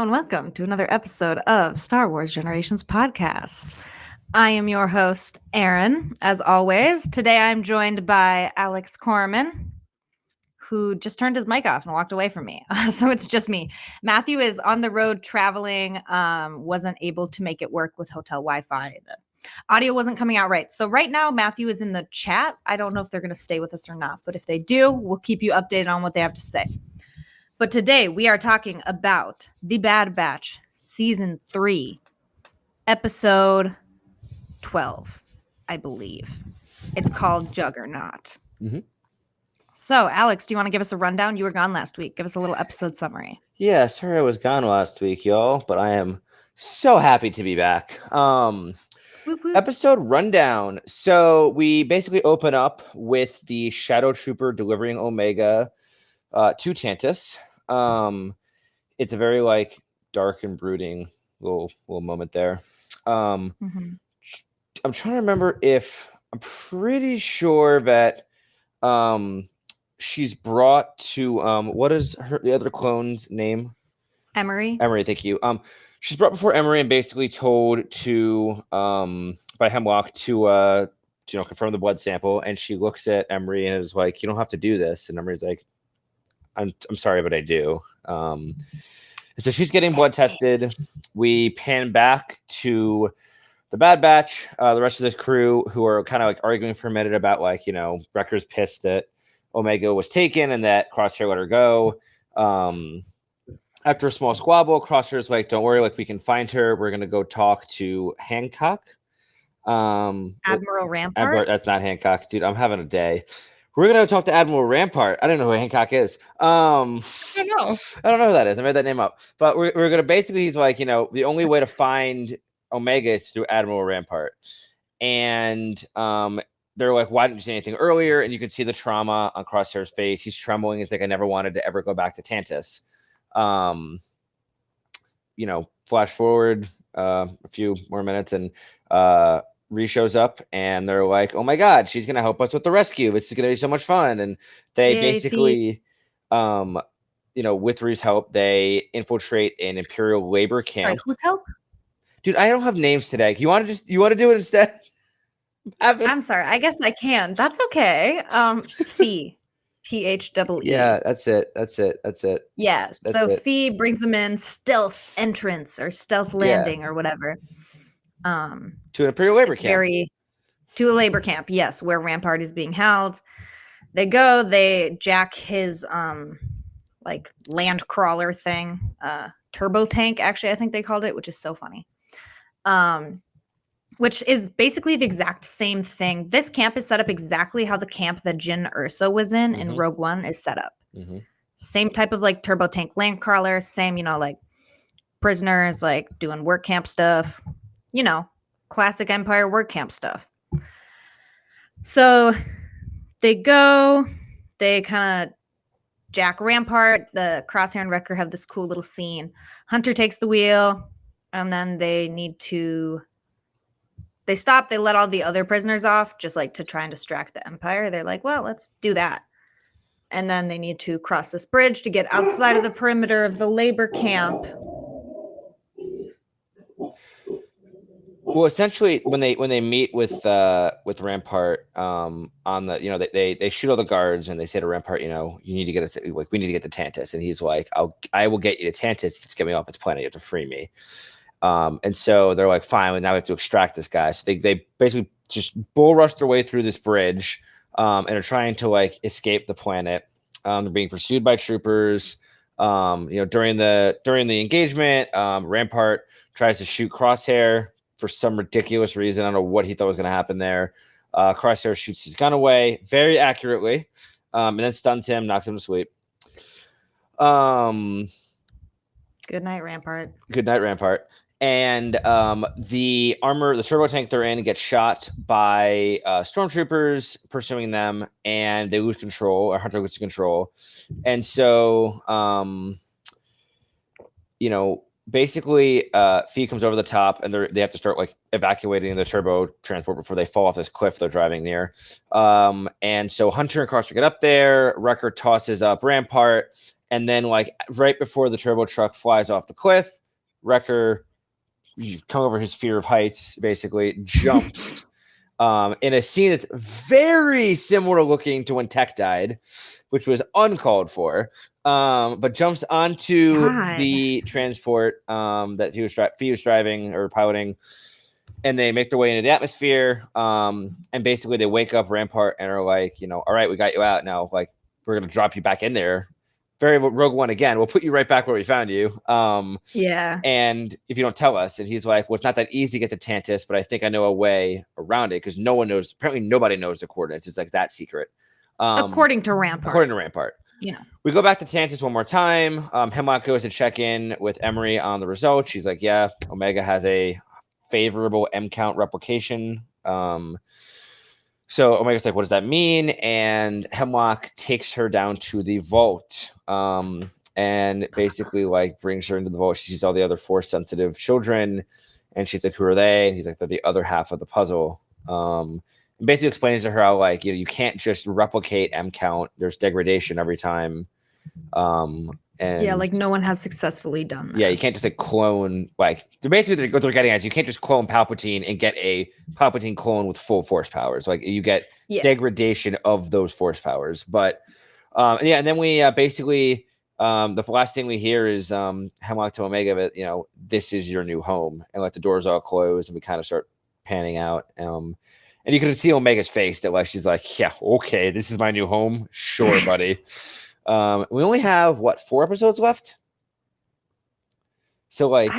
and welcome to another episode of Star Wars Generations podcast. I am your host, Erin, as always. Today I'm joined by Alex Corman, who just turned his mic off and walked away from me. So it's just me. Matthew is on the road traveling, wasn't able to make it work with hotel Wi-Fi. The audio wasn't coming out right. So right now, Matthew is in the chat. I don't know if they're going to stay with us or not, but if they do, we'll keep you updated on what they have to say. But today we are talking about The Bad Batch, Season 3, Episode 12, I believe. It's called Juggernaut. Mm-hmm. So, Alex, do you want to give us a rundown? You were gone last week. Give us a little episode summary. Yeah, sorry I was gone last week, y'all, but I am so happy to be back. Whoop, whoop. Episode rundown. So we basically open up with the Shadow Trooper delivering Omega to Tantus. It's a very dark and brooding little moment there. I'm trying to remember if I'm pretty sure that she's brought to what is the other clone's name? Emery, thank you. She's brought before Emery and basically told to by Hemlock to confirm the blood sample, and she looks at Emery and is like, "You don't have to do this," and Emery's like, I'm sorry, but I do. And so she's getting blood tested. We pan back to the Bad Batch, the rest of the crew, who are kind of arguing for a minute about Wrecker's pissed that Omega was taken and that Crosshair let her go. After a small squabble, Crosshair's like, "Don't worry, we can find her. We're gonna go talk to Hancock." Admiral Rampart. That's not Hancock, dude. I'm having a day. We're gonna talk to Admiral Rampart. I don't know who Hancock is. I don't know. I don't know who that is. I made that name up. But we're gonna basically, he's like, the only way to find Omega is through Admiral Rampart. And they're like, "Why didn't you say anything earlier?" And you can see the trauma on Crosshair's face. He's trembling. He's like, "I never wanted to ever go back to Tantus." Flash forward a few more minutes, and Ree shows up, and they're like, "Oh my God, she's gonna help us with the rescue. This is gonna be so much fun." And they basically, with Ree's help, they infiltrate an Imperial labor camp. Sorry, whose help? Dude, I don't have names today. You want to do it instead? I'm sorry. I guess I can. That's okay. Fee. PHEE. Yeah, that's it. Yeah. So Fee brings them in stealth entrance or stealth landing or whatever. To an Imperial labor camp. To a labor camp, yes, where Rampart is being held. They go, they jack his land crawler thing, turbo tank, actually, I think they called it, which is so funny. Which is basically the exact same thing. This camp is set up exactly how the camp that Jyn Erso was in Rogue One is set up. Same type of turbo tank land crawler, same, prisoners doing work camp stuff. Classic Empire work camp stuff. So they go, they kind of jack Rampart, the Crosshair and Wrecker have this cool little scene. Hunter takes the wheel, and then they stop, they let all the other prisoners off, just to try and distract the Empire. They're like, well, let's do that. And then they need to cross this bridge to get outside of the perimeter of the labor camp. Well, essentially, when they meet with Rampart, on the they shoot all the guards and they say to Rampart, you need to get us, we need to get to Tantus, and he's like, I will get you to Tantus. Just get me off this planet. You have to free me. And so they're like, fine. Now we have to extract this guy. So they basically just bull rush their way through this bridge, and are trying to escape the planet. They're being pursued by troopers. During the engagement, Rampart tries to shoot Crosshair for some ridiculous reason. I don't know what he thought was going to happen there. Crosshair shoots his gun away very accurately, and then stuns him, knocks him to sleep. Good night, Rampart. And the turbo tank they're in gets shot by stormtroopers pursuing them, and they lose control, or Hunter loses control. And so, basically, Fee comes over the top, and they have to start like evacuating the turbo transport before they fall off this cliff they're driving near. And so Hunter and Carter get up there. Wrecker tosses up Rampart, and then like right before the turbo truck flies off the cliff, Wrecker, you come over his fear of heights, basically jumps. In a scene that's very similar looking to when Tech died, which was uncalled for, but jumps onto the transport that he was driving or piloting, and they make their way into the atmosphere. And basically they wake up Rampart and are like, all right, we got you out now. Like, we're going to drop you back in there. Very Rogue One again. We'll put you right back where we found you. Yeah. And if you don't tell us, and he's like, well, it's not that easy to get to Tantus, but I think I know a way around it because no one knows. Apparently, nobody knows the coordinates. It's like that secret. According to Rampart. Yeah. We go back to Tantus one more time. Hemlock goes to check in with Emery on the results. She's like, yeah, Omega has a favorable M count replication. So Omega's like, what does that mean? And Hemlock takes her down to the vault. And basically like brings her into the vault. She sees all the other Force sensitive children, and she's like, who are they? And he's like, they're the other half of the puzzle. And basically explains to her how like, you can't just replicate M count. There's degradation every time. And yeah, like no one has successfully done that. Yeah, you can't just like clone, like basically what they're getting at, you can't just clone Palpatine and get a Palpatine clone with full Force powers. Like you get degradation of those Force powers. But and then we basically the last thing we hear is Hemlock to Omega that this is your new home, and like the doors all close and we kind of start panning out. And you can see Omega's face that like she's like, yeah, okay, this is my new home. Sure, buddy. We only have 4 episodes left. So like,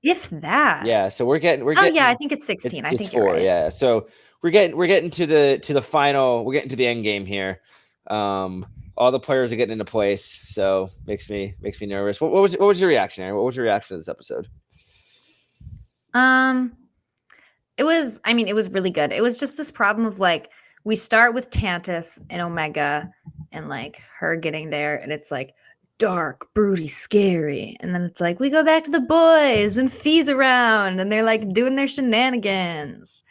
if that. Yeah, so we're getting. I think it's 16. I think it's 4. Right. Yeah, so we're getting to the final. We're getting to the end game here. All the players are getting into place, so makes me nervous. What was your reaction, Aaron? What was your reaction to this episode? It was really good. It was just this problem of like, we start with Tantus and Omega and like her getting there, and it's like dark, broody, scary. And then it's like, we go back to the boys and Fee's around and they're like doing their shenanigans.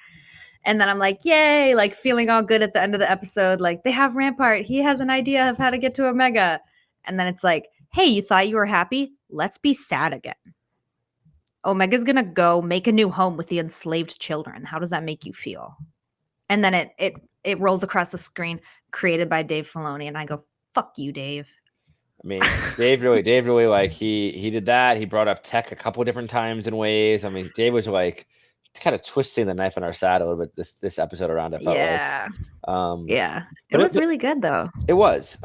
And then I'm like, yay, like feeling all good at the end of the episode. Like they have Rampart. He has an idea of how to get to Omega. And then it's like, hey, you thought you were happy? Let's be sad again. Omega's going to go make a new home with the enslaved children. How does that make you feel? And then it rolls across the screen, created by Dave Filoni. And I go, fuck you, Dave. I mean, Dave really like he did that. He brought up Tech a couple of different times in ways. I mean, Dave was like kind of twisting the knife in our side a little bit this episode around. I felt like, it was really good though. It was.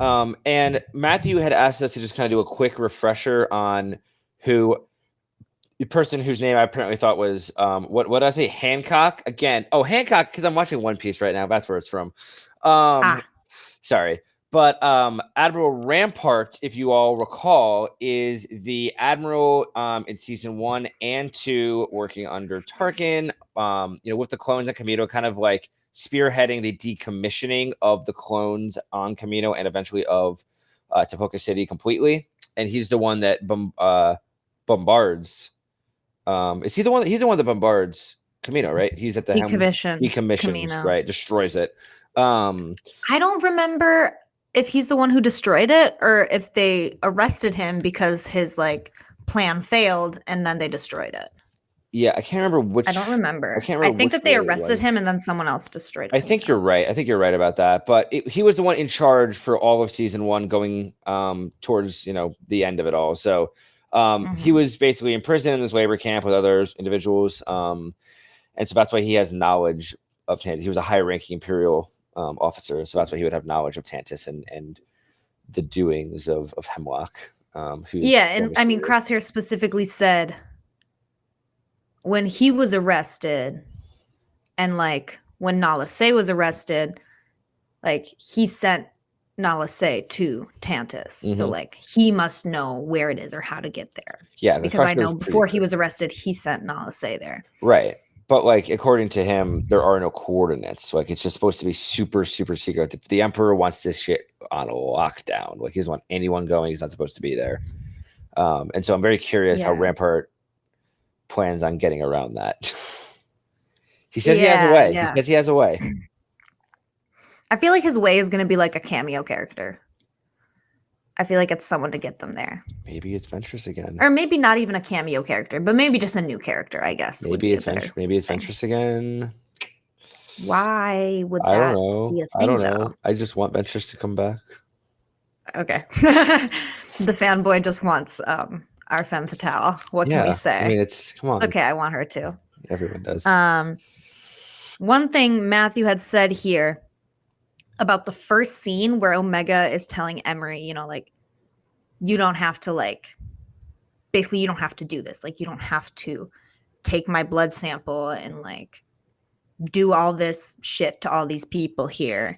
And Matthew had asked us to just kind of do a quick refresher on the person whose name I apparently thought was what did I say? Hancock again. Oh, Hancock, because I'm watching One Piece right now. That's where it's from. Sorry. But Admiral Rampart, if you all recall, is the admiral in season 1 and 2 working under Tarkin, with the clones on Kamino, kind of like spearheading the decommissioning of the clones on Kamino and eventually of Tapoka City completely. And he's the one that bombards. Is he the one? He's the one that bombards Kamino, right? He's at the decommissions, Kamino. Right? Destroys it. I don't remember if he's the one who destroyed it or if they arrested him because his like plan failed and then they destroyed it. Yeah, I can't remember which. I don't rember. I can't remember. I think that they arrested him and then someone else destroyed it. I think you're right. I think you're right about that. But he was the one in charge for all of season 1, going towards the end of it all. So he was basically in prison in this labor camp with other individuals, and so that's why he has knowledge of Tantus. He was a high-ranking Imperial officer, so that's why he would have knowledge of Tantus and the doings of Hemlock. And I mean, Crosshair specifically said when he was arrested, and like when Nala Se was arrested, like he sent Nala Se to Tantus, so like he must know where it is or how to get there. Yeah, because I know before he was arrested, he sent Nala Se there. Right. But like according to him, there are no coordinates. Like it's just supposed to be super, super secret. The Emperor wants this shit on lockdown. Like he doesn't want anyone going. He's not supposed to be there. And so I'm very curious how Rampart plans on getting around that. He says he has a Yeah, way. He yeah. says he has a way. I feel like his way is going to be like a cameo character. I feel like it's someone to get them there. Maybe it's Ventress again. Or maybe not even a cameo character, but maybe just a new character, I guess. Maybe it's Ventress again. Why would I don't that know. be a I thing, don't know. though? I just want Ventress to come back. Okay. The fanboy just wants our femme fatale. What can we say? I mean, come on. Okay, I want her to. Everyone does. One thing Matthew had said here about the first scene where Omega is telling Emery, you know, like, you don't have to, like, basically, you don't have to do this. Like, you don't have to take my blood sample and, like, do all this shit to all these people here.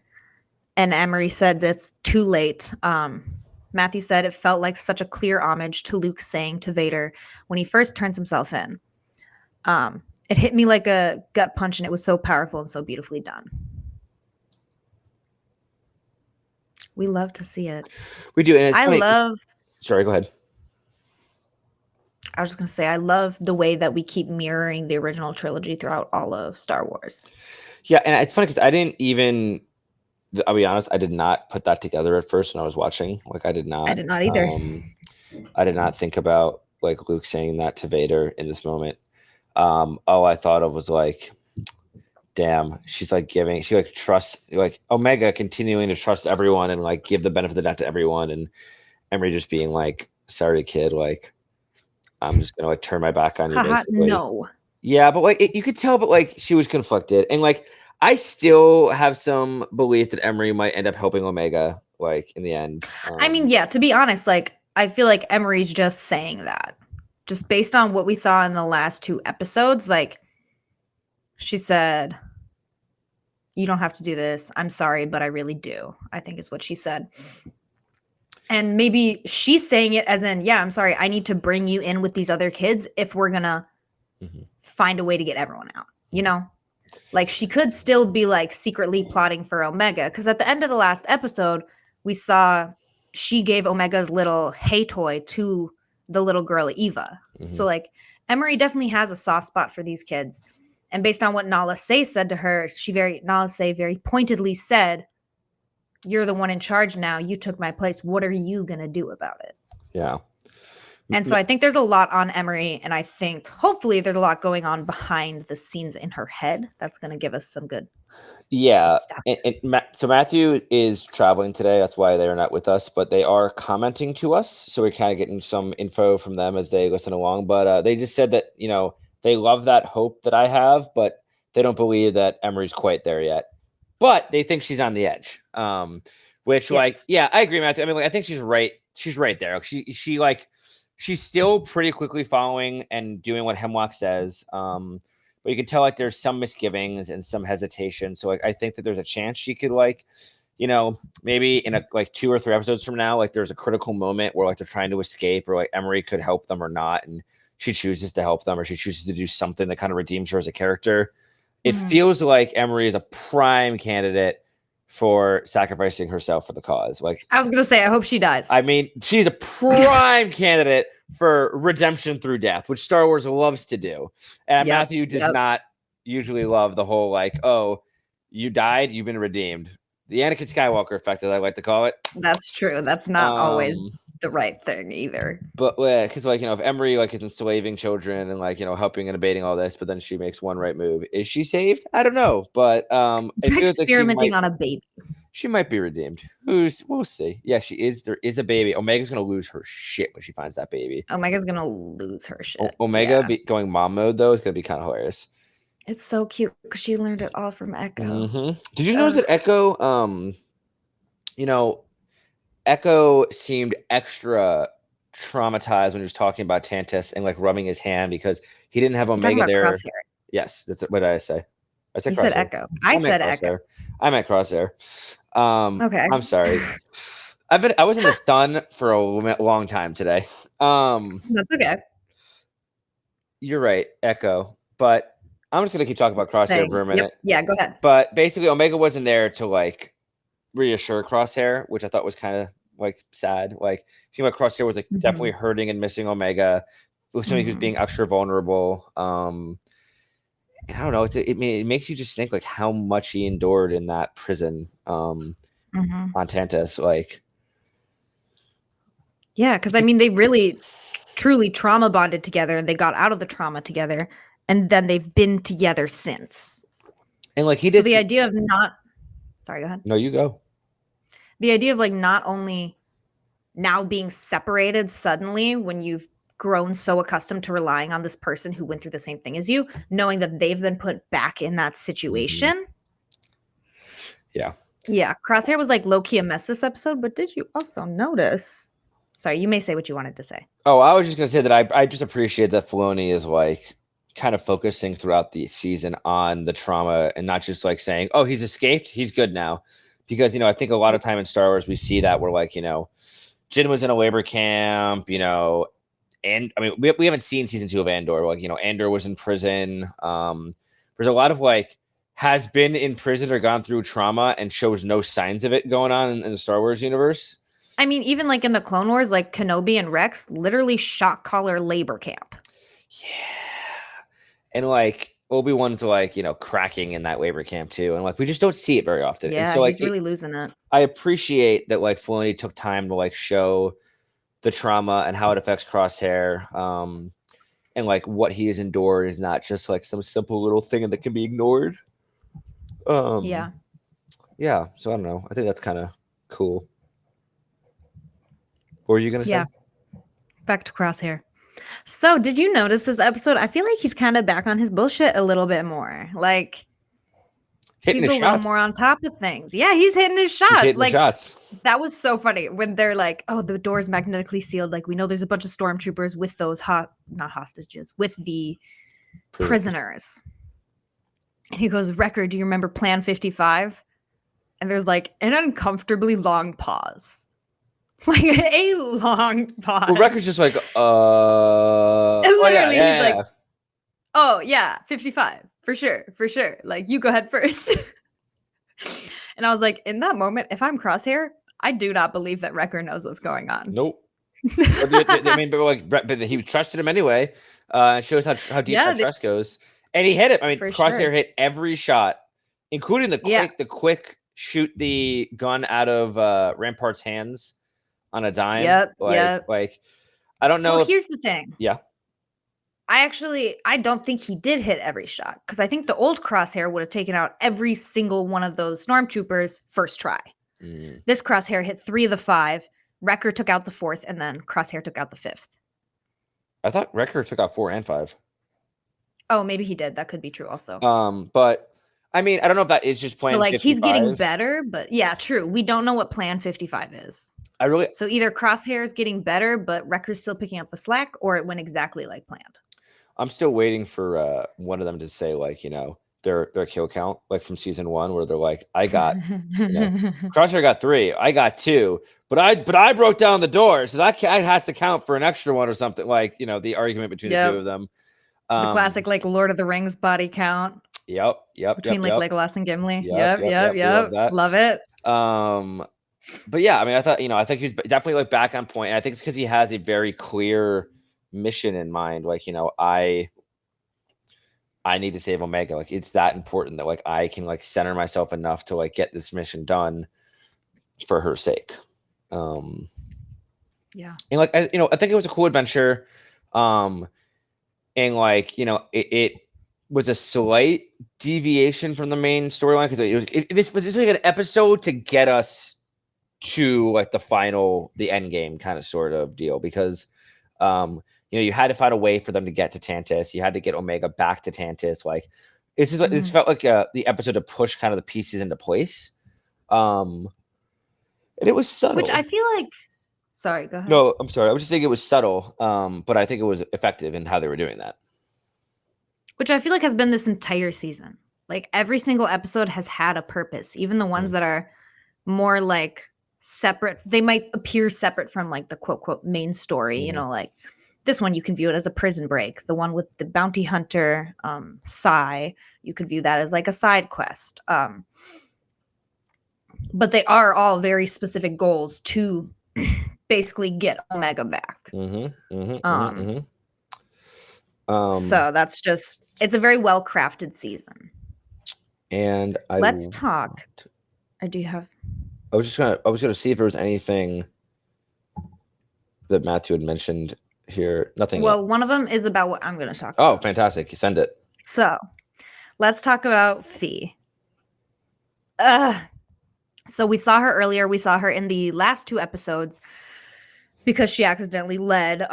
And Emery said it's too late. Matthew said it felt like such a clear homage to Luke saying to Vader when he first turns himself in. It hit me like a gut punch, and it was so powerful and so beautifully done. We love to see it. We do. And it's funny. love. Sorry, go ahead. I was just going to say, I love the way that we keep mirroring the original trilogy throughout all of Star Wars. Yeah, and it's funny because I'll be honest, I did not put that together at first when I was watching. Like, I did not either. I did not think about, like, Luke saying that to Vader in this moment. All I thought of was, like, damn, she's like she like trusts, like, Omega continuing to trust everyone and, like, give the benefit of the doubt to everyone, and Emery just being like, sorry, kid, like, I'm just gonna, like, turn my back on you, basically. No. Yeah, but, like, you could tell, but, like, she was conflicted, and, like, I still have some belief that Emery might end up helping Omega, like, in the end. I mean, yeah, to be honest, like, I feel like Emery's just saying that. Just based on what we saw in the last 2 episodes, like, she said, you don't have to do this. I'm sorry, but I really do, I think is what she said. And maybe she's saying it as in, yeah, I'm sorry, I need to bring you in with these other kids if we're going to find a way to get everyone out, you know? Like, she could still be, like, secretly plotting for Omega, because at the end of the last episode, we saw she gave Omega's little hay toy to the little girl Eva. So, like, Emery definitely has a soft spot for these kids. And based on what Nala Se said to her, Nala Se very pointedly said, you're the one in charge now. You took my place. What are you going to do about it? Yeah. And so I think there's a lot on Emery, and I think hopefully there's a lot going on behind the scenes in her head that's going to give us some good stuff. So Matthew is traveling today. That's why they're not with us, but they are commenting to us. So we're kind of getting some info from them as they listen along. But they just said that, you know, they love that hope that I have, but they don't believe that Emery's quite there yet. But they think she's on the edge. Which, like, yeah, I agree, Matthew. I mean, like, I think she's right. She's right there. She's still pretty quickly following and doing what Hemlock says. But you can tell, like, there's some misgivings and some hesitation. So, like, I think that there's a chance she could, like, you know, maybe in like 2 or 3 episodes from now, like, there's a critical moment where, like, they're trying to escape, or, like, Emery could help them or not, and she chooses to help them, or she chooses to do something that kind of redeems her as a character. It feels like Emery is a prime candidate for sacrificing herself for the cause. Like, I was gonna say, I hope she dies. I mean, she's a prime candidate for redemption through death, which Star Wars loves to do. And Matthew does not usually love the whole, like, oh, you died, you've been redeemed. The Anakin Skywalker effect, as I like to call it. That's true. That's not always the right thing either. But because, like, you know, if Emery, like, is enslaving children and, like, you know, helping and abating all this, but then she makes one right move, is she saved? I don't know, but it feels experimenting on a baby. She might be redeemed. We'll see. Yeah, she is. There is a baby. Omega's gonna lose her shit when she finds that baby. Omega's gonna lose her shit. Omega going mom mode, though, is gonna be kind of hilarious. It's so cute because she learned it all from Echo. Did you notice that Echo? You know, Echo seemed extra traumatized when he was talking about Tantus and, like, rubbing his hand because he didn't have Omega there. Crosshair. Yes, that's what did I say? I said you Crosshair. said Echo. I said Crosshair. Echo. I meant Crosshair. Okay. I'm sorry. I was in the sun for a long time today. That's okay. You're right, Echo. But I'm just gonna keep talking about Crosshair for a minute. Yep. Yeah, go ahead. But basically, Omega wasn't there to, like, reassure Crosshair, which I thought was kind of, like, sad. Like, seemed like Crosshair was, like, definitely hurting and missing Omega. with somebody who's being extra vulnerable. And I don't know. It makes you just think like how much he endured in that prison on Tantus. Like, yeah, because I mean, they really truly trauma bonded together, and they got out of the trauma together, and then they've been together since. and like he So did. the idea of not, sorry, go ahead. No, you go. The idea of like not only now being separated suddenly when you've grown so accustomed to relying on this person who went through the same thing as you, knowing that they've been put back in that situation. Yeah. Yeah. Crosshair was like low key a mess this episode, but did you also notice? Sorry, you may say what you wanted to say. Oh, I was just gonna say that I just appreciate that Filoni is like kind of focusing throughout the season on the trauma and not just like saying, "Oh, he's escaped, he's good now," because I think a lot of time in Star Wars we see that where like Jin was in a labor camp, and I mean we haven't seen season 2 of Andor. Like Andor was in prison. There's a lot of like has been in prison or gone through trauma and shows no signs of it going on in the Star Wars universe. I mean, even like in the Clone Wars, like Kenobi and Rex literally shock collar labor camp. Yeah. And like Obi-Wan's like, cracking in that labor camp too. And like we just don't see it very often. Yeah, and so like he's really losing it. I appreciate that like Filoni took time to like show the trauma and how it affects Crosshair. And like what he has endured is not just like some simple little thing that can be ignored. Yeah. Yeah. So I don't know. I think that's kind of cool. What were you gonna say? Back to Crosshair. So, did you notice this episode? I feel like he's kind of back on his bullshit a little bit more. Like, Hitting he's a little more on top of things. Yeah, he's hitting his shots. He's hitting shots. That was so funny when they're like, "Oh, the door's magnetically sealed." Like, we know there's a bunch of stormtroopers with those not hostages, with the prisoners. And he goes, "Wrecker, do you remember Plan 55?" And there's like an uncomfortably long pause. Like a long pause. Well, Wrecker's just like, Literally, yeah. he's like, "Oh yeah, 55 for sure. Like, you go ahead first." And I was like, in that moment, if I'm Crosshair, I do not believe that Wrecker knows what's going on. Nope. I mean, but he trusted him anyway. It shows how deep that trust goes. And he hit it. I mean, Crosshair hit every shot, including the quick shoot the gun out of Rampart's hands on a dime. Yep. Like, I don't know. Well, here's the thing. Yeah. I don't think he did hit every shot, because I think the old Crosshair would have taken out every single one of those stormtroopers first try. This Crosshair hit 3 of the 5. Wrecker took out the 4th, and then Crosshair took out the 5th. I thought Wrecker took out 4 and 5. Oh, maybe he did. That could be true also. But I mean, I don't know if that is just Plan 55. He's getting better, but yeah, true. We don't know what Plan 55 is. So either Crosshair is getting better, but Wrecker's still picking up the slack, or it went exactly like planned. I'm still waiting for one of them to say like, their kill count, like from season 1, where they're like, I got Crosshair got 3, I got 2, but I broke down the door, so that has to count for an extra one or something. Like, the argument between the two of them. The classic like Lord of the Rings body count. Yep. Between Legolas and Gimli. Yep. Love it. But yeah, I mean, I think he's definitely like back on point. And I think it's because he has a very clear mission in mind. Like, I need to save Omega. Like, it's that important that like I can like center myself enough to like get this mission done for her sake. Yeah. And like I think it was a cool adventure. And like, it was a slight deviation from the main storyline, because it was like an episode to get us to like the end game kind of sort of deal, because you had to find a way for them to get to Tantus. You had to get Omega back to Tantus. Like, it's just it's felt like the episode to push kind of the pieces into place. And it was subtle. Which I feel like, sorry, go ahead. No, I'm sorry. I was just saying it was subtle, but I think it was effective in how they were doing that. Which I feel like has been this entire season. Like, every single episode has had a purpose, even the ones that are more like separate. They might appear separate from like the quote quote main story. Like this one, you can view it as a prison break. The one with the bounty hunter, Sai, you could view that as like a side quest. But they are all very specific goals to basically get Omega back. So that's just, it's a very well crafted season. And Let's talk. I was gonna see if there was anything that Matthew had mentioned here. Nothing. Well, one of them is about what I'm going to talk about. about. Oh, fantastic! Send it. So, let's talk about Fee. So we saw her earlier. We saw her in the last 2 episodes because she accidentally led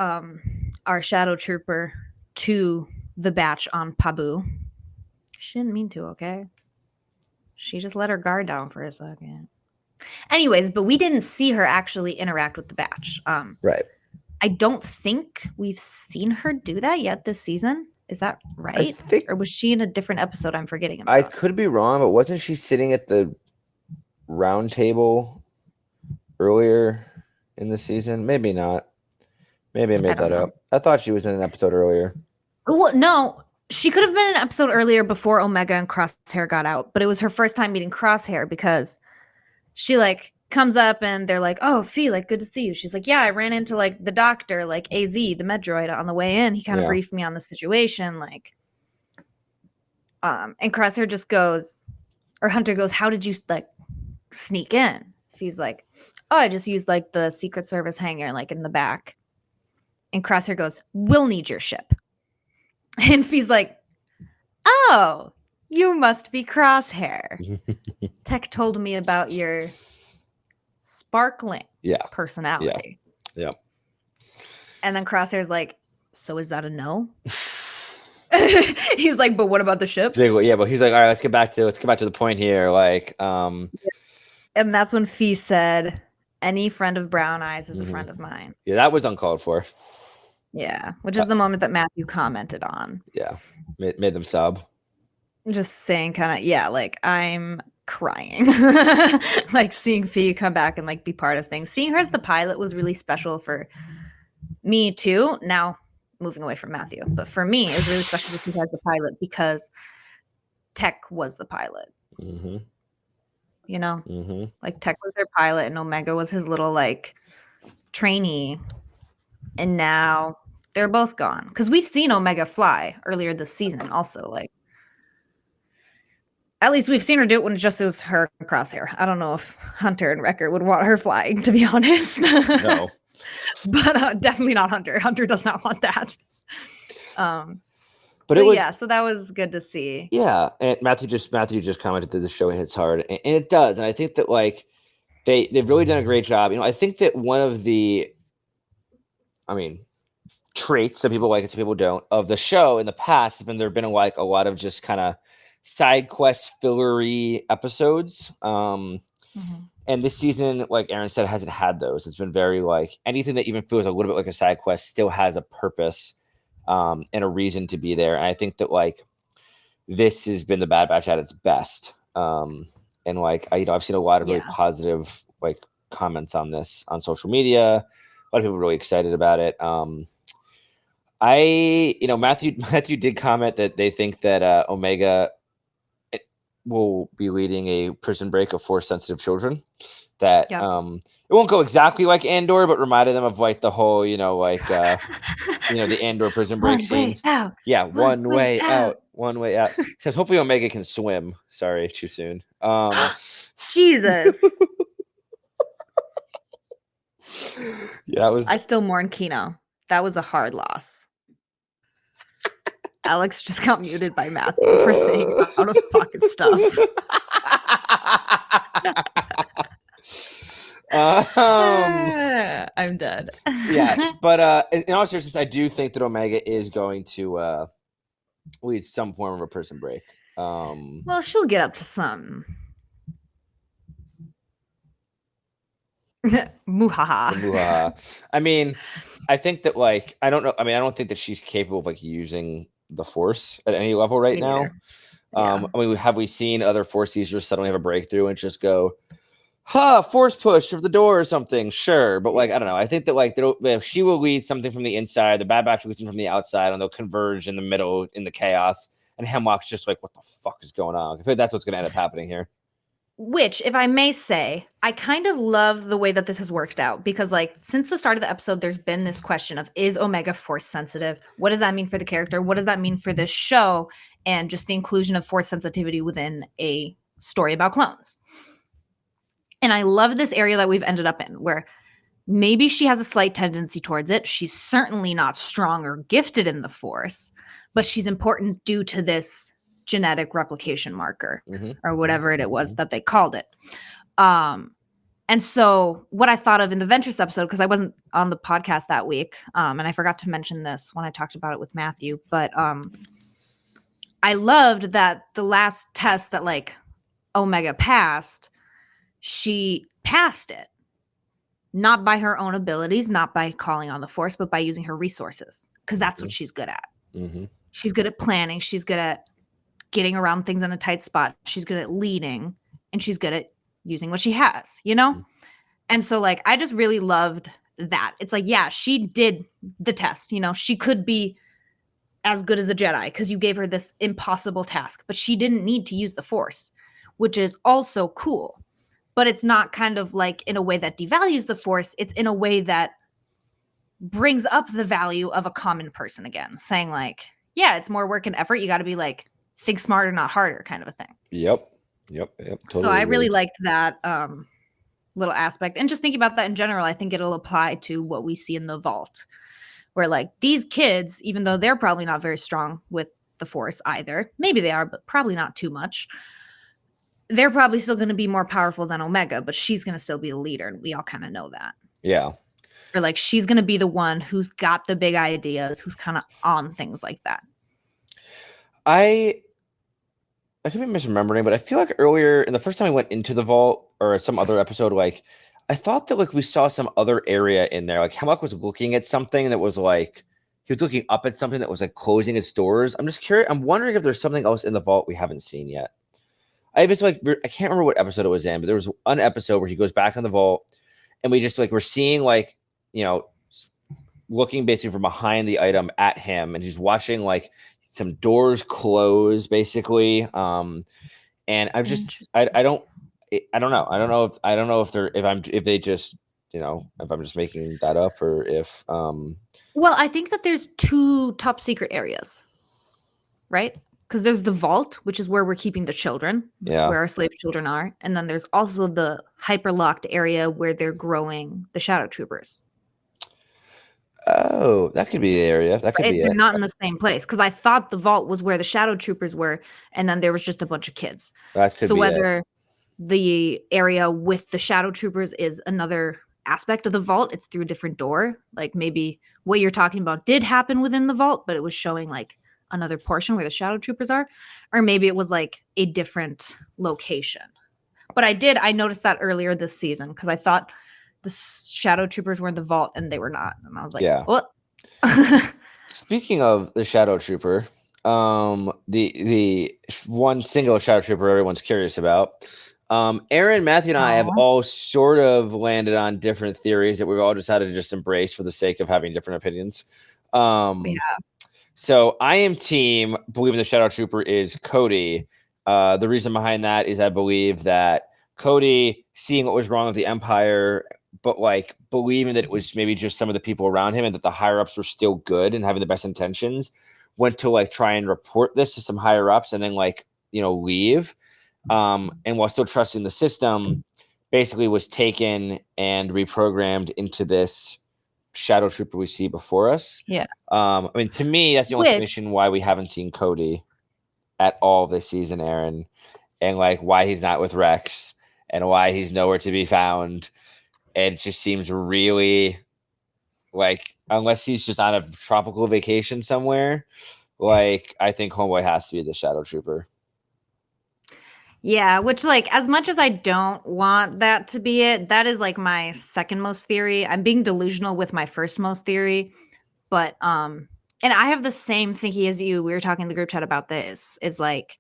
our shadow trooper to the batch on Pabu. She didn't mean to, okay? She just let her guard down for a second. Anyways, but we didn't see her actually interact with the batch. Right. I don't think we've seen her do that yet this season. Is that right? Or was she in a different episode I'm forgetting about? I could be wrong, but wasn't she sitting at the round table earlier in the season? Maybe not. Maybe I made that up. I thought she was in an episode earlier. Well, no, she could have been in an episode earlier before Omega and Crosshair got out, but it was her first time meeting Crosshair because she like comes up and they're like, "Oh, Fee, like good to see you." She's like, "Yeah, I ran into like the doctor, like AZ, the Medroid on the way in. He kind of briefed me on the situation, like." And Crosshair just goes, or Hunter goes, "How did you like sneak in?" Fee's like, "Oh, I just used like the Secret Service hangar, like in the back." And Crosshair goes, "We'll need your ship." And Fee's like, "Oh, you must be Crosshair. Tech told me about your sparkling personality." Yeah. And then Crosshair's like, "So is that a no?" He's like, "But what about the ship?" Yeah, but he's like, "All right, let's get back to the point here." Like, And that's when Fee said, "Any friend of Brown Eyes is a friend of mine." Yeah, that was uncalled for. Yeah, which is the moment that Matthew commented on. Yeah, made them sob. Just saying kind of, like, I'm crying. Like, seeing Fee come back and, like, be part of things. Seeing her as the pilot was really special for me, too. Now, moving away from Matthew. But for me, it was really special to see her as the pilot because Tech was the pilot. Mm-hmm. You know? Mm-hmm. Like, Tech was their pilot and Omega was his little, like, trainee. And now they're both gone. Because we've seen Omega fly earlier this season also, like, at least we've seen her do it when it just was her and Crosshair. I don't know if Hunter and Wrecker would want her flying, to be honest. No. But definitely not Hunter. Hunter does not want that. But it was, yeah, so that was good to see. Yeah, and Matthew just commented that the show hits hard, and it does. And I think that like they've really done a great job. You know, I think that one of the, traits, some people like it, some people don't, of the show in the past has been there have been like a lot of just kind of side quest fillery episodes. And this season, like Erin said, hasn't had those. It's been very like anything that even feels a little bit like a side quest still has a purpose and a reason to be there. And I think that like this has been the Bad Batch at its best. And like I've seen a lot of really positive like comments on this on social media. A lot of people are really excited about it. Matthew did comment that they think that Omega will be leading a prison break of Force sensitive children. That it won't go exactly like Andor, but reminded them of like the whole, the Andor prison break scene. Out. Yeah, one way out. One way out. Except hopefully Omega can swim. Sorry, too soon. Jesus. Yeah, I still mourn Kino. That was a hard loss. Alex just got muted by Matthew for saying out of pocket stuff. I'm dead. Yeah, but in all seriousness, I do think that Omega is going to lead some form of a prison break. Well, she'll get up to something. Muhaha. I mean, I think that like I don't know. I mean, I don't think that she's capable of like using the Force at any level right now. I mean, have we seen other Force users suddenly have a breakthrough and just go, Force push of the door or something? Sure, but like I don't know. I think that like she will lead something from the inside. The Bad Batch will lead something from the outside, and they'll converge in the middle in the chaos. And Hemlock's just like, what the fuck is going on? I feel like that's what's going to end up happening here. Which, if I may say, I kind of love the way that this has worked out because, like, since the start of the episode, there's been this question of, is Omega force sensitive? What does that mean for the character? What does that mean for this show? And just the inclusion of force sensitivity within a story about clones. And I love this area that we've ended up in where maybe she has a slight tendency towards it. She's certainly not strong or gifted in the force, but she's important due to this genetic replication marker or whatever it was that they called it. And so what I thought of in the Ventress episode, because I wasn't on the podcast that week, and I forgot to mention this when I talked about it with Matthew, but I loved that the last test that like Omega passed, she passed it. Not by her own abilities, not by calling on the force, but by using her resources, because that's what she's good at. She's good at planning. She's good at getting around things in a tight spot. She's good at leading, and she's good at using what she has, you know? And so, like, I just really loved that. It's like, yeah, she did the test, you know? She could be as good as a Jedi because you gave her this impossible task, but she didn't need to use the force, which is also cool. But it's not kind of like in a way that devalues the force. It's in a way that brings up the value of a common person again, saying like, yeah, it's more work and effort. You got to be like, think smarter, not harder kind of a thing. Yep. Totally so I really liked that little aspect. And just thinking about that in general, I think it'll apply to what we see in the vault, where like these kids, even though they're probably not very strong with the force either, maybe they are, but probably not too much. They're probably still going to be more powerful than Omega, but she's going to still be the leader. And we all kind of know that. Yeah. Or like she's going to be the one who's got the big ideas, who's kind of on things like that. I could be misremembering, but I feel like earlier in the first time I went into the vault or some other episode, like I thought that like we saw some other area in there. Like Hemlock was looking at something that was like, he was looking up at something that was like closing its doors. I'm just curious. I'm wondering if there's something else in the vault we haven't seen yet. I can't remember what episode it was in, but there was one episode where he goes back in the vault and we just like, we're seeing like, you know, looking basically from behind the item at him, and he's watching like some doors close basically. And I'm just, I don't know. I don't know if they just, you know, if I'm just making that up or if, well, I think that there's two top secret areas, right? Because there's the vault, which is where we're keeping the children, where our slave children are. And then there's also the hyperlocked area where they're growing the shadow troopers. Oh, that could be the area. That could be They're it. not in the same place because I thought the vault was where the shadow troopers were, and then there was just a bunch of kids. That could so be whether the area with the shadow troopers is another aspect of the vault, it's through a different door. Like maybe what you're talking about did happen within the vault, but it was showing like another portion where the shadow troopers are, or maybe it was like a different location. But I noticed that earlier this season because I thought the shadow troopers were in the vault and they were not, and I was like, yeah. what? Speaking of the shadow trooper, the one single shadow trooper everyone's curious about, Erin, Matthew, and I have all sort of landed on different theories that we've all decided to just embrace for the sake of having different opinions. So I am team believing the shadow trooper is Cody. The reason behind that is I believe that Cody, seeing what was wrong with the Empire, but like believing that it was maybe just some of the people around him and that the higher ups were still good and having the best intentions, went to like try and report this to some higher ups and then like, you know, leave. And while still trusting the system, basically was taken and reprogrammed into this shadow trooper we see before us. Yeah. I mean, to me, that's the only explanation why we haven't seen Cody at all this season, Erin, and like why he's not with Rex and why he's nowhere to be found. And it just seems really like, unless he's just on a tropical vacation somewhere, like I think Homeboy has to be the shadow trooper. Yeah, which like as much as I don't want that to be it, that is like my second most theory. I'm being delusional with my first most theory, but and I have the same thinking as you. We were talking in the group chat about this. Is like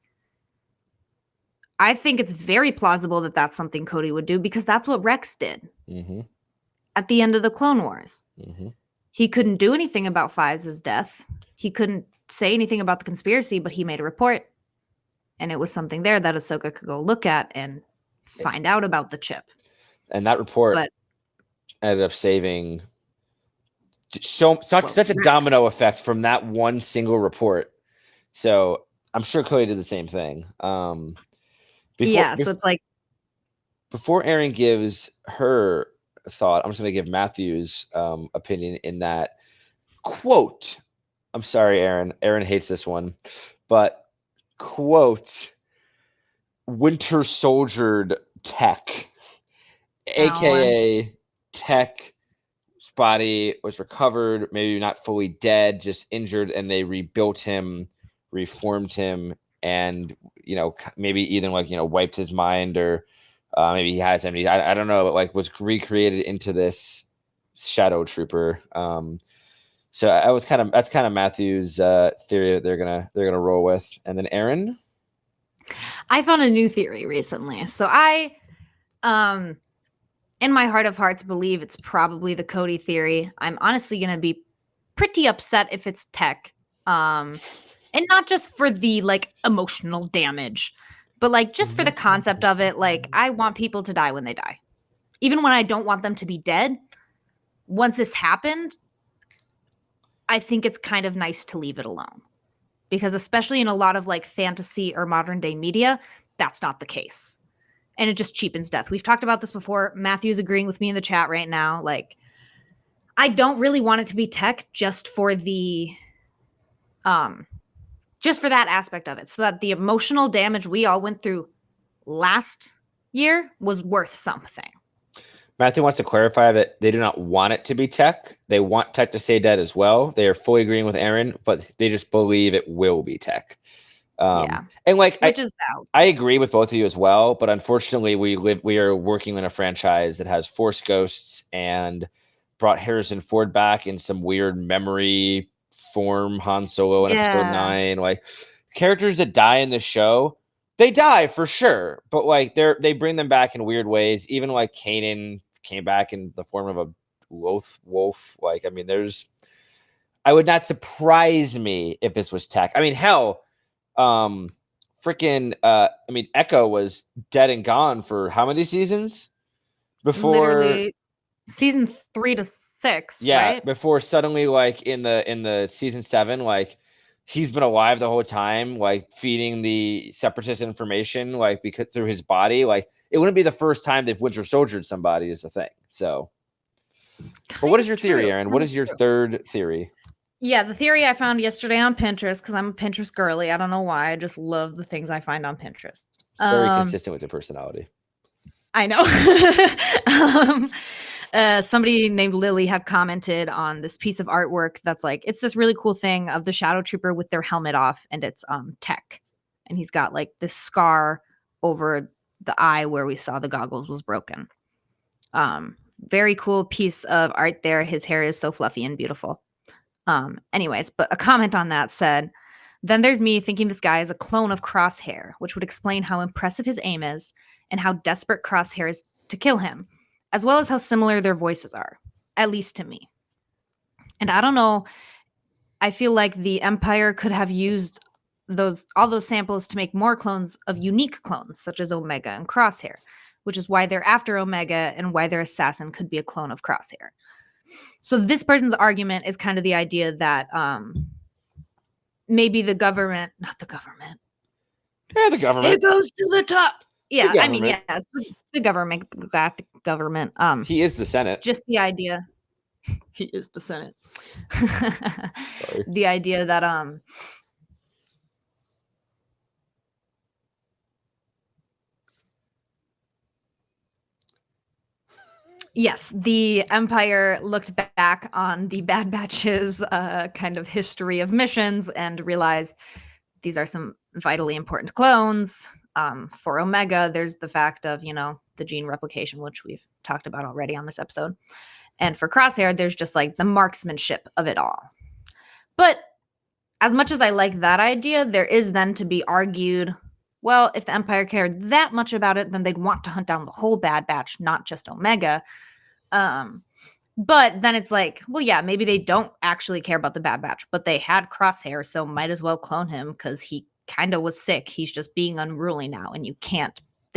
I think it's very plausible that that's something Cody would do because that's what Rex did at the end of the Clone Wars. He couldn't do anything about Fives' death. He couldn't say anything about the conspiracy, but he made a report. And it was something there that Ahsoka could go look at and find out about the chip. And that report ended up saving such a domino effect from that one single report. So I'm sure Cody did the same thing. So it's like before Erin gives her thought, I'm just going to give Matthew's opinion in that quote. I'm sorry, Erin. Erin hates this one, but quote, winter soldiered Tech, aka Tech body was recovered, maybe not fully dead, just injured, and they rebuilt him, reformed him, and maybe even wiped his mind, or maybe he has amnesia. I don't know, but was recreated into this shadow trooper. So that's kind of Matthew's theory that they're gonna roll with. And then Erin, I found a new theory recently. So I in my heart of hearts believe it's probably the Cody theory. I'm honestly going to be pretty upset if it's Tech. And not just for the emotional damage, but just for the concept of it. I want people to die when they die. Even when I don't want them to be dead. Once this happened, I think it's kind of nice to leave it alone. Because especially in a lot of fantasy or modern day media, that's not the case. And it just cheapens death. We've talked about this before. Matthew's agreeing with me in the chat right now. I don't really want it to be Tech just for the just for that aspect of it, so that the emotional damage we all went through last year was worth something. Matthew wants to clarify that they do not want it to be Tech. They want Tech to stay dead as well. They are fully agreeing with Erin, but they just believe it will be Tech. And I agree with both of you as well, but unfortunately we are working in a franchise that has Force Ghosts and brought Harrison Ford back in some weird memory form, Han Solo in episode 9. Characters that die in the show, they die for sure, but they bring them back in weird ways. Even Kanan came back in the form of a loath wolf. I would not surprise me if this was Tech. I mean, hell, Echo was dead and gone for how many seasons before? Literally season 3 to 6. Right? Before suddenly in the season 7, he's been alive the whole time, feeding the separatist information, because through his body. It wouldn't be the first time they've winter soldiered somebody is the thing. So, but what is your theory, Erin? What is your third theory? Yeah, the theory I found yesterday on Pinterest, because I'm a Pinterest girly. I don't know why. I just love the things I find on Pinterest. It's very consistent with your personality. I know. Somebody named Lily had commented on this piece of artwork that's it's this really cool thing of the Shadow Trooper with their helmet off, and it's Tech. And he's got this scar over the eye where we saw the goggles was broken. Very cool piece of art there. His hair is so fluffy and beautiful. Anyways, but a comment on that said, then there's me thinking this guy is a clone of Crosshair, which would explain how impressive his aim is and how desperate Crosshair is to kill him, as well as how similar their voices are, at least to me. And I don't know, I feel like the Empire could have used all those samples to make more clones of unique clones, such as Omega and Crosshair, which is why they're after Omega and why their assassin could be a clone of Crosshair. So this person's argument is kind of the idea that maybe not the government. Yeah, the government. It goes to the top. Yeah, I mean, yes, the government, the galactic government. He is the Senate. Just the idea. He is the Senate. The idea that yes, the Empire looked back on the Bad Batch's kind of history of missions and realized these are some vitally important clones. For Omega, there's the fact of, the gene replication, which we've talked about already on this episode. And for Crosshair, there's just the marksmanship of it all. But as much as I like that idea, there is then to be argued, well, if the Empire cared that much about it, then they'd want to hunt down the whole Bad Batch, not just Omega. But then it's well, yeah, maybe they don't actually care about the Bad Batch, but they had Crosshair, so might as well clone him because he kind of was sick. He's just being unruly now, and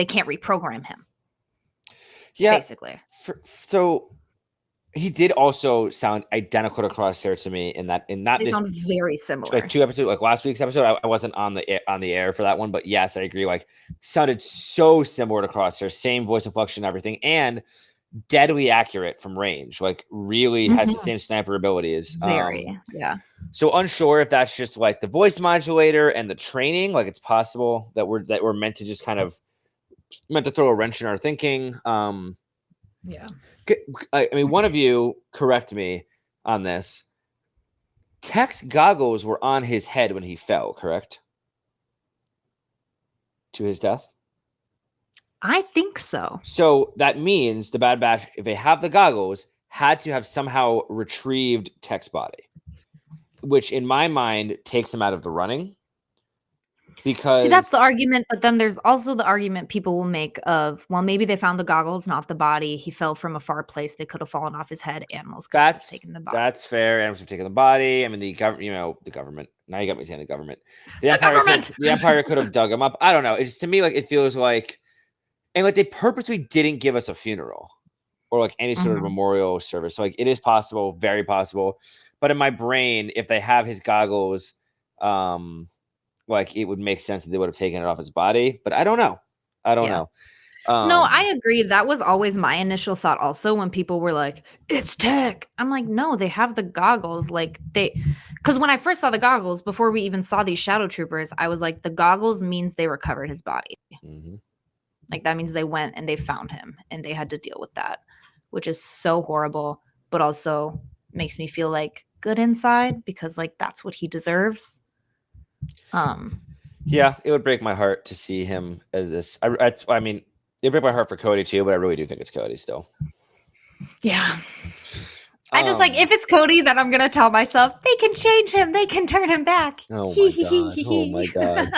they can't reprogram him. Yeah. Basically. So he did also sound identical to Crosshair to me in not They this sound very similar. like 2 episodes, like last week's episode. I wasn't on the air for that one, but yes, I agree. Like sounded so similar to Crosshair, same voice inflection, everything, and deadly accurate from range. Like really has the same sniper abilities. Very, yeah. So unsure if that's just like the voice modulator and the training. Like it's possible that we're meant to just kind of meant to throw a wrench in our thinking. Yeah. I mean, one of you correct me on this. Tech's goggles were on his head when he fell, correct? To his death? I think so. So that means the Bad Batch, if they have the goggles, had to have somehow retrieved Tech's body, which in my mind takes him out of the running. Because see, that's the argument, but then there's also the argument people will make of, well, maybe they found the goggles, not the body. He fell from a far place. They could have fallen off his head. Animals could have taken the body. That's fair. Animals have taken the body. I mean, the government, the government. Now you got me saying the government. The Empire could have dug him up. I don't know. It's to me like it feels like, and like they purposely didn't give us a funeral or like any sort of memorial service. So like it is possible, very possible. But in my brain, if they have his goggles, like it would make sense that they would have taken it off his body, but I don't know. No, I agree. That was always my initial thought also when people were like, it's Tech. I'm like, no, they have the goggles. Like because when I first saw the goggles, before we even saw these shadow troopers, I was like, the goggles means they recovered his body. Like that means they went and they found him and they had to deal with that, which is so horrible, but also makes me feel like good inside because like that's what he deserves. Yeah, it would break my heart to see him as this. I mean, it break my heart for Cody too, but I really do think it's Cody still. Yeah. I just like if it's Cody, then I'm gonna tell myself they can change him, they can turn him back. Oh my god!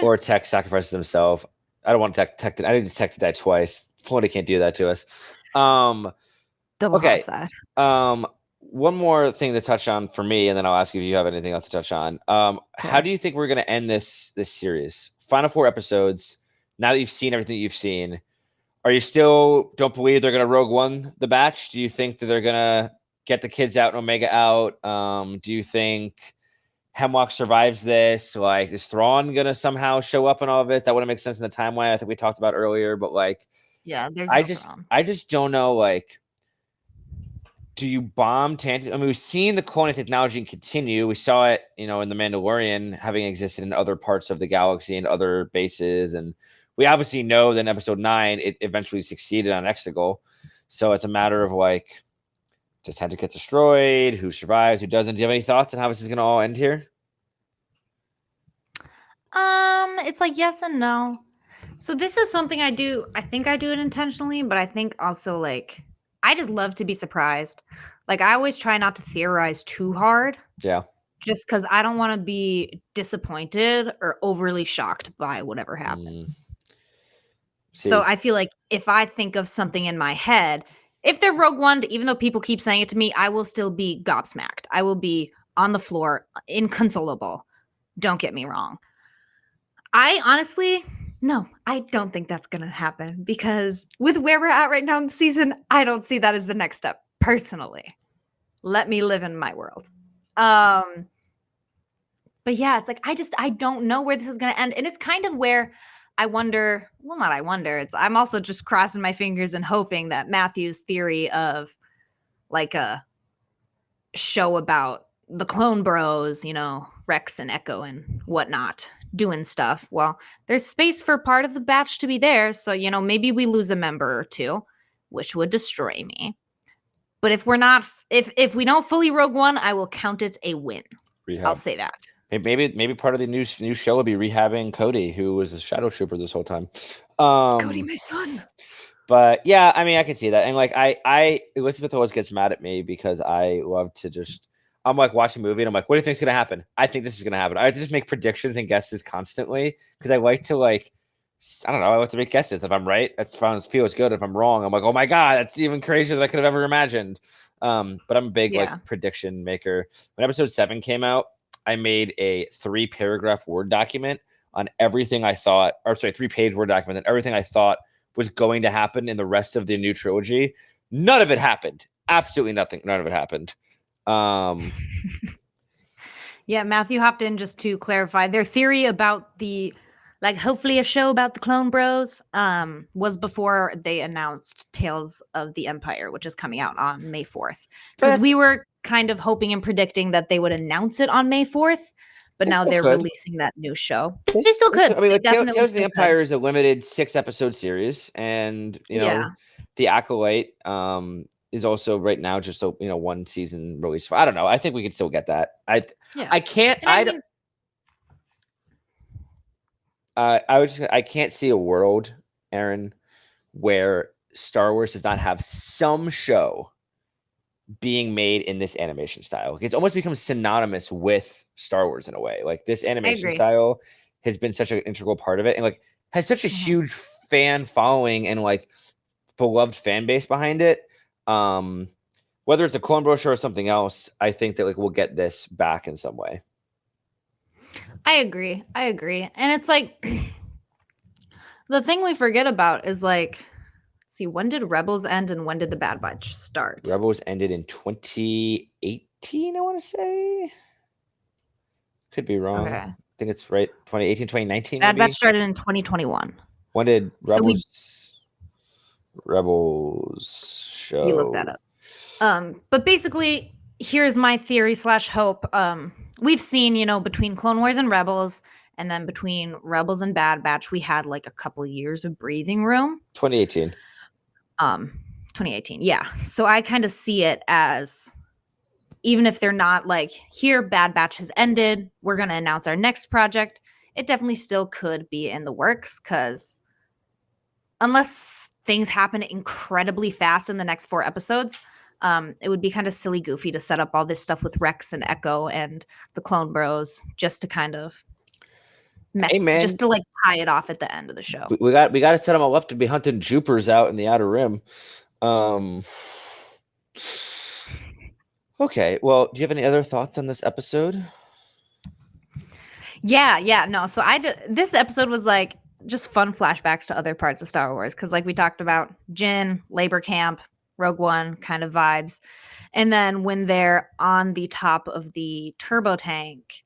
Or Tech sacrifices himself. I don't want Tech. I need Tech to die twice. Florida can't do that to us. Double okay. homicide. One more thing to touch on for me, and then I'll ask you if you have anything else to touch on. How do you think we're going to end this series? Final 4 episodes. Now that you've seen everything you've seen, are you still don't believe they're going to Rogue One the batch? Do you think that they're going to get the kids out and Omega out? Do you think Hemlock survives this? Like, is Thrawn going to somehow show up in all of this? That wouldn't make sense in the timeline I think we talked about earlier, but like, yeah, there's I just don't know, like, do you bomb Tantive? I mean, we've seen the cloning technology continue. We saw it, in The Mandalorian having existed in other parts of the galaxy and other bases. And we obviously know that in episode 9, it eventually succeeded on Exegol. So it's a matter of like, just had to get destroyed. Who survives? Who doesn't? Do you have any thoughts on how this is going to all end here? It's like yes and no. So this is something I do. I think I do it intentionally, but I think also like I just love to be surprised. Like I always try not to theorize too hard. Yeah. Just because I don't want to be disappointed or overly shocked by whatever happens. So I feel like if I think of something in my head, if they're Rogue One, even though people keep saying it to me, I will still be gobsmacked. I will be on the floor, inconsolable. Don't get me wrong. I honestly, no, I don't think that's going to happen because with where we're at right now in the season, I don't see that as the next step personally. Let me live in my world. But yeah, it's like, I don't know where this is going to end. And it's kind of where I wonder, well, not I wonder, I'm also just crossing my fingers and hoping that Matthew's theory of like a show about the clone bros, Rex and Echo and whatnot, doing stuff. Well, there's space for part of the batch to be there. So, maybe we lose a member or two, which would destroy me. But if we're not, if we don't fully Rogue One, I will count it a win. Rehab. I'll say that. Maybe part of the new show will be rehabbing Cody, who was a shadow trooper this whole time. Cody, my son. But yeah, I mean, I can see that, and like Elizabeth always gets mad at me because I love to just. I'm like watching a movie and I'm like, what do you think's gonna happen? I think this is gonna happen. I just make predictions and guesses constantly because I like to I like to make guesses. If I'm right, that feels good. If I'm wrong, I'm like, oh my god, that's even crazier than I could have ever imagined. But I'm a big prediction maker. When episode 7 came out, I made a 3-paragraph Word document on everything I thought, or sorry, 3-page Word document, and everything I thought was going to happen in the rest of the new trilogy. None of it happened. Absolutely nothing. None of it happened. Yeah, Matthew hopped in just to clarify their theory about the, like, hopefully a show about the Clone Bros was before they announced Tales of the Empire, which is coming out on May 4th. Because we were kind of hoping and predicting that they would announce it on May 4th, but now they're releasing that new show. They still could. I mean, like, definitely Tales of the Empire is a limited 6-episode series, and The Acolyte is also right now just a 1 season release. I don't know. I think we could still get that. I can't. I can't see a world, Erin, where Star Wars does not have some show being made in this animation style. It's almost become synonymous with Star Wars in a way. Like, this animation style has been such an integral part of it, and like has such a huge fan following and like beloved fan base behind it. Whether it's a Clone Bro show or something else, I think that like we'll get this back in some way. I agree. And it's like the thing we forget about is like, let's see, when did Rebels end and when did the Bad Batch start? Rebels ended in 2018, I want to say. Could be wrong. Okay. I think it's right. 2018, 2019. Bad Batch started in 2021. When did Rebels show? You look that up. But basically, here's my theory / hope. We've seen, between Clone Wars and Rebels, and then between Rebels and Bad Batch, we had like a couple years of breathing room. 2018. 2018, yeah. So I kind of see it as, even if they're not like, here, Bad Batch has ended, we're going to announce our next project, it definitely still could be in the works, because unless things happen incredibly fast in the next 4 episodes, it would be kind of silly goofy to set up all this stuff with Rex and Echo and the Clone Bros just to kind of just to like tie it off at the end of the show. We got to set them all up to be hunting Jupers out in the Outer Rim. Okay, well, do you have any other thoughts on this episode? Yeah, no. So this episode was like just fun flashbacks to other parts of Star Wars, because like we talked about Jyn, labor camp, Rogue One kind of vibes. And then when they're on the top of the turbo tank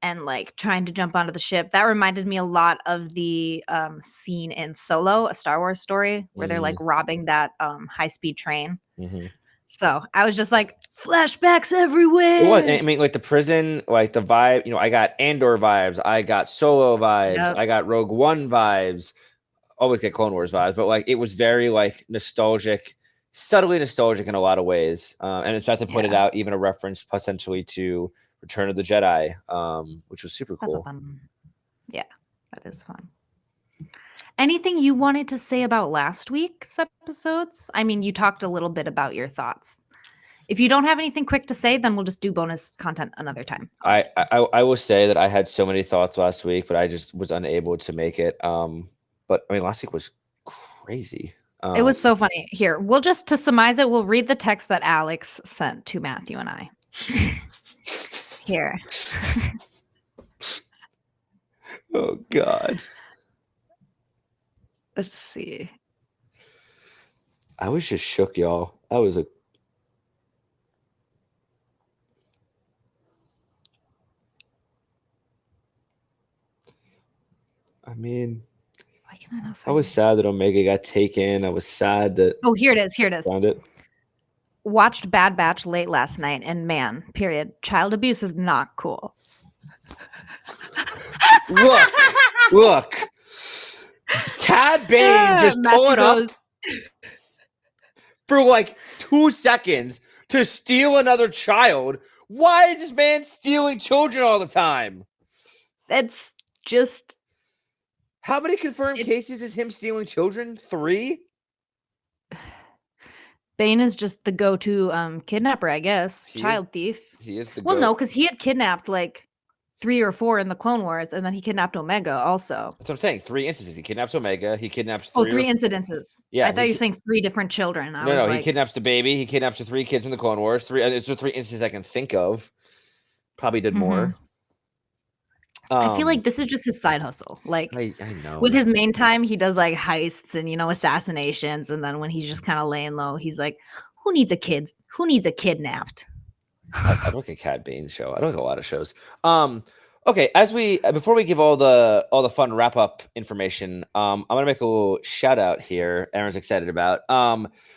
and like trying to jump onto the ship, that reminded me a lot of the scene in Solo, A Star Wars Story, where they're like robbing that high-speed train. Mm-hmm. So I was just like, flashbacks everywhere. Well, I mean, like the prison, like the vibe, I got Andor vibes, I got Solo vibes, I got Rogue One vibes, always get Clone Wars vibes, but like it was very like nostalgic, subtly nostalgic in a lot of ways. And in fact, they put it out, even a reference potentially to Return of the Jedi, which was super cool. Yeah, that is fun. Anything you wanted to say about last week's episodes? I mean, you talked a little bit about your thoughts. If you don't have anything quick to say, then we'll just do bonus content another time. I will say that I had so many thoughts last week, but I just was unable to make it. But I mean, last week was crazy. It was so funny. Here, to surmise it, we'll read the text that Alex sent to Matthew and I. Here. Oh, God. Let's see. I was just shook, y'all. That was I mean, why can I not find I was sad that Omega got taken. I was sad that. Oh, here it is. Found it. Watched Bad Batch late last night, and man, period. Child abuse is not cool. Look. Cad Bane just pulling up for like 2 seconds to steal another child. Why is this man stealing children all the time? That's just. How many confirmed cases is him stealing children? 3? Bane is just the go-to kidnapper, I guess. Child thief. He is the Well, no, because he had kidnapped like 3 or 4 in the Clone Wars, and then he kidnapped Omega also. That's what I'm saying. 3 instances. He kidnaps Omega. He kidnaps 3 incidences. Yeah. I thought you were saying 3 different children. He kidnaps the baby. He kidnaps the 3 kids in the Clone Wars. It's the 3 instances I can think of. Probably did more. I feel like this is just his side hustle. Like I know. with his main time, he does like heists and assassinations, and then when he's just kind of laying low, he's like, "Who needs a kid? Who needs a kidnapped?" I look at Cad Bane's show. I look at a lot of shows. Okay, before we give all the fun wrap up information, I'm gonna make a little shout out here. Aaron's excited about.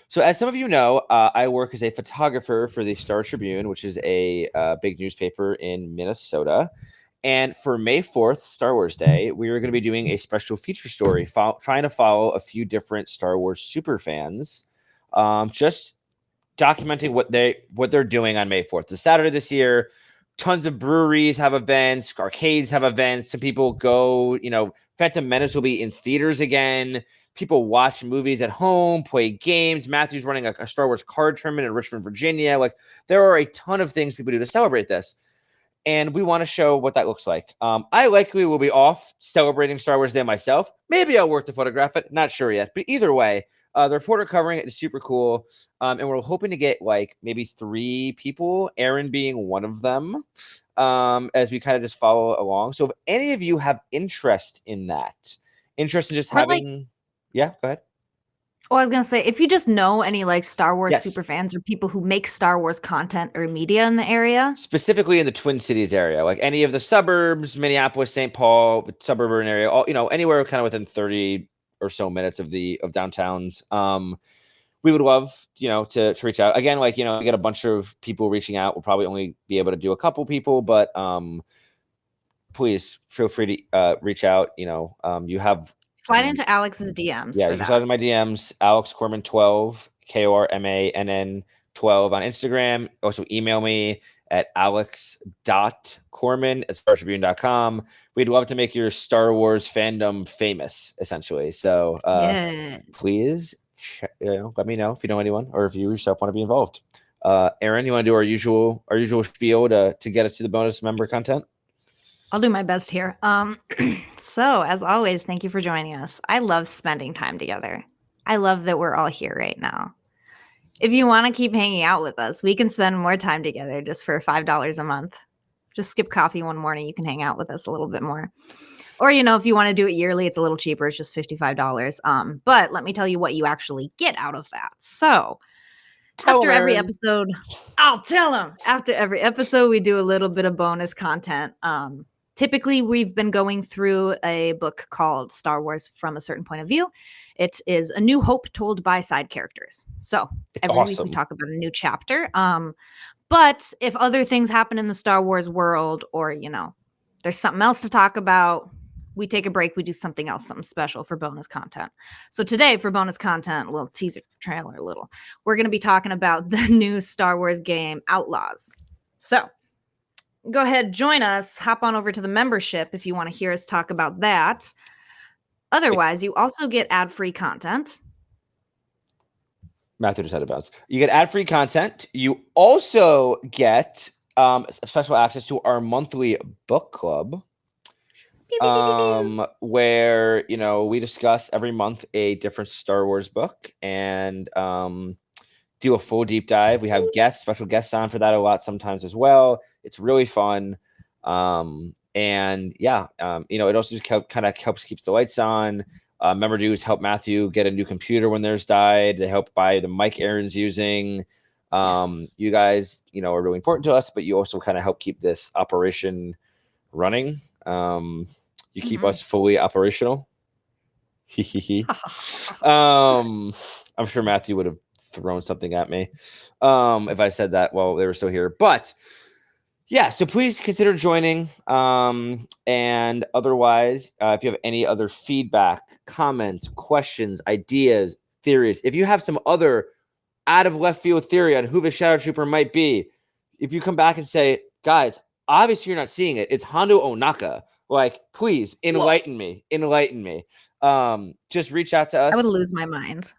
So as some of you know, I work as a photographer for the Star Tribune, which is a big newspaper in Minnesota. And for May 4th, Star Wars Day, we are going to be doing a special feature story, trying to follow a few different Star Wars super fans, just documenting what they're doing on May 4th. The Saturday this year, tons of breweries have events, arcades have events. Some people go, Phantom Menace will be in theaters again. People watch movies at home, play games. Matthew's running a Star Wars card tournament in Richmond, Virginia. Like, there are a ton of things people do to celebrate this. And we want to show what that looks like. I likely will be off celebrating Star Wars Day myself. Maybe I'll work to photograph it. Not sure yet. But either way, the reporter covering it is super cool. And we're hoping to get like maybe 3 people, Erin being one of them, as we kind of just follow along. So if any of you have interest in that, interest in just having... Yeah, go ahead. Oh, I was going to say, if you just know any like Star Wars Yes. super fans or people who make Star Wars content or media in the area. Specifically in the Twin Cities area, like any of the suburbs, Minneapolis, St. Paul, the suburban area, all, anywhere kind of within 30 or so minutes of downtowns. We would love, to reach out again. Like, we get a bunch of people reaching out. We'll probably only be able to do a couple people, but please feel free to reach out. You have... Slide into Alex's DMs. Yeah, you can slide into my DMs, Alex Corman 12, KORMANN 12 on Instagram. Also email me at alex.corman@startribune.com. We'd love to make your Star Wars fandom famous, essentially. So please, let me know if you know anyone or if you yourself want to be involved. Erin, you want to do our usual spiel to get us to the bonus member content? I'll do my best here. So as always, thank you for joining us. I love spending time together. I love that we're all here right now. If you want to keep hanging out with us, we can spend more time together just for $5 a month. Just skip coffee one morning. You can hang out with us a little bit more. Or, if you want to do it yearly, it's a little cheaper. It's just $55. But let me tell you what you actually get out of that. So after every episode, I'll tell them. After every episode, we do a little bit of bonus content. Typically, we've been going through a book called Star Wars from a Certain Point of View. It is A New Hope told by side characters. So every week we talk about a new chapter. But if other things happen in the Star Wars world or, there's something else to talk about, we take a break. We do something else, something special for bonus content. So today for bonus content, a little teaser trailer, we're going to be talking about the new Star Wars game Outlaws. So go ahead, join us, hop on over to the membership if you want to hear us talk about that. Otherwise, you also get ad-free content. Matthew just had a bounce. You get ad-free content. You also get special access to our monthly book club, where, we discuss every month a different Star Wars book and do a full deep dive. We have special guests on for that a lot sometimes as well. It's really fun. It also just kind of helps keep the lights on. Member dues help Matthew get a new computer when theirs died. They help buy the mic Erin's using. Yes. You guys, are really important to us, but you also kind of help keep this operation running. You keep us fully operational. I'm sure Matthew would have thrown something at me if I said that while they were still here, but yeah, so please consider joining. And otherwise, if you have any other feedback, comments, questions, ideas, theories, if you have some other out of left field theory on who the Shadow Trooper might be, if you come back and say, guys, obviously you're not seeing it, it's Hondo Ohnaka, like, please enlighten me. Just reach out to us. I would lose my mind.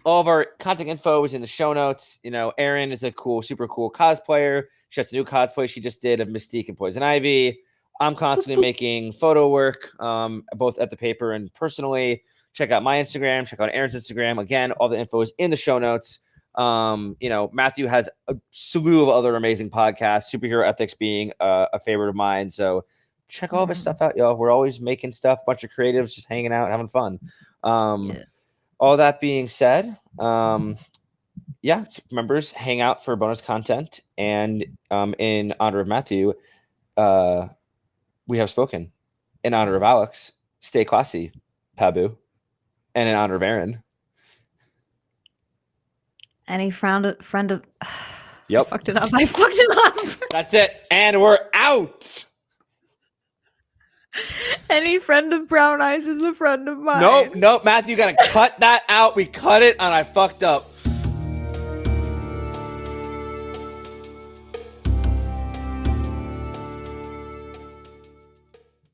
All of our contact info is in the show notes. Erin is a super cool cosplayer. She has a new cosplay she just did of Mystique and Poison Ivy. I'm constantly making photo work, both at the paper and personally. Check out my Instagram. Check out Erin's Instagram. Again, all the info is in the show notes. Matthew has a slew of other amazing podcasts, Superhero Ethics being a favorite of mine. So check all of his stuff out, y'all. We're always making stuff, bunch of creatives, just hanging out, having fun. All that being said, members hang out for bonus content, and in honor of Matthew, we have spoken. In honor of Alex, stay classy, Pabu, and in honor of Erin. Any friend of Yep. I fucked it up. That's it. And we're out. Any friend of Brown Eyes is a friend of mine. Nope, Matthew, you gotta cut that out. We cut it and I fucked up.